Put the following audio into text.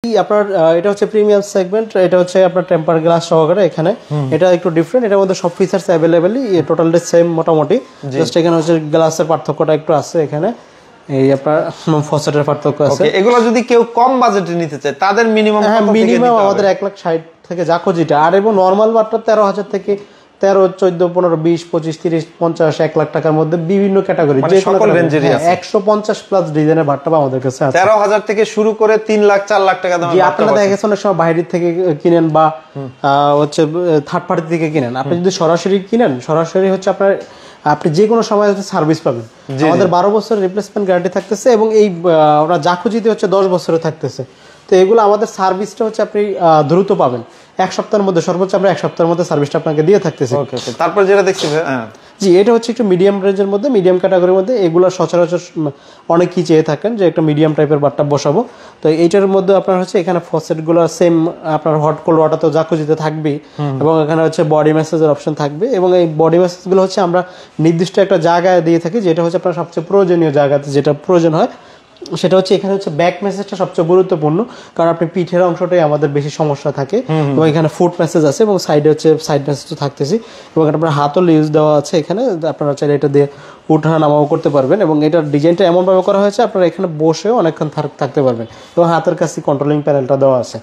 আপনার এটা হচ্ছে প্রিমিয়াম সেগমেন্ট, এটা হচ্ছে আপনার টেম্পার গ্লাস সহকারে। এখানে এটা একটু ডিফারেন্ট, এটার মধ্যে সব ফিচার্স অ্যাভেলেবেলই, টোটালটা সেম মোটামুটি, জাস্ট এখানে হচ্ছে গ্লাসের পার্থক্যটা একটু আছে। এখানে এই আপনার ফসেটের পার্থক্য আছে। এগুলো যদি কেউ কম বাজেটে নিতে চায় তাদের মিনিমাম আমাদের 1,60,000 থেকে জাকো যেটা, আর এবং নর্মাল বাটটা 13,000 থেকে 13, 14, 15, 20, 25, 30, 50, 1 লাখ টাকার মধ্যে বিভিন্ন ক্যাটাগরি, যে সকল রেঞ্জেরই আছে। 150 প্লাস ডিজাইনের বাটটা আমাদের কাছে আছে। 13,000 থেকে শুরু করে 3 লাখ 4 লাখ টাকা দামের। আপনারা দেখা গেছে অনেক সময় বাইরে থেকে কিনেন বা হচ্ছে থার্ড পার্টি থেকে কিনেন। আপনি যদি সরাসরি কিনেন, সরাসরি হচ্ছে আপনি যে কোনো সময় সার্ভিস পাবেন। আমাদের 12 বছরের রিপ্লেসমেন্ট গ্যারান্টি থাকতেছে, এবং এই ওরা জাকুজিতে হচ্ছে 10 বছরের থাকতেছে। তো এগুলো আমাদের সার্ভিসটা হচ্ছে আপনি দ্রুত পাবেন। 1 সপ্তাহের মধ্যে, সর্বোচ্চ আমরা 1 সপ্তাহের মধ্যে সার্ভিসটা আপনাকে দিয়ে থাকতেছি। তারপর যেটা দেখছি জি, এটা হচ্ছে একটু মিডিয়াম রেঞ্জের মধ্যে, মিডিয়াম ক্যাটাগরির মধ্যে। এগুলো সচরাচর অনেকেই চেয়ে থাকেন যে একটা মিডিয়াম টাইপের বাটটা বসাবো। তো এইটার মধ্যে আপনার হচ্ছে এখানে ফসেটগুলো সেম, আপনার হট কোল্ড ওয়াটার তো জাকুজিতে থাকবেই, এবং এখানে হচ্ছে বডি ম্যাসেজের অপশন থাকবে। এবং এই বডি ম্যাসেজগুলো হচ্ছে আমরা নির্দিষ্ট একটা জায়গায় দিয়ে থাকি, যেটা হচ্ছে আপনার সবচেয়ে প্রয়োজনীয় জায়গাতে যেটা প্রয়োজন হয় সেটা হচ্ছে এখানে হচ্ছে ব্যাক মেসেজটা সবচেয়ে গুরুত্বপূর্ণ, কারণ আপনি পিঠের অংশটাই আমাদের বেশি সমস্যা থাকে। এবং এখানে ফুট মেসেজ আছে, এবং সাইডে হচ্ছে সাইড মেসেজ তো থাকতেছি, এবং আপনার হাতও ইউজ দেওয়া আছে এখানে। আপনারা চাইলে এটা দিয়ে উঠা নামাও করতে পারবেন, এবং এটার ডিজাইনটা এমনভাবে করা হয়েছে আপনারা এখানে বসেও অনেকক্ষণ থাকতে পারবেন, এবং হাতের কাছে কন্ট্রোলিং প্যানেলটা দেওয়া আছে।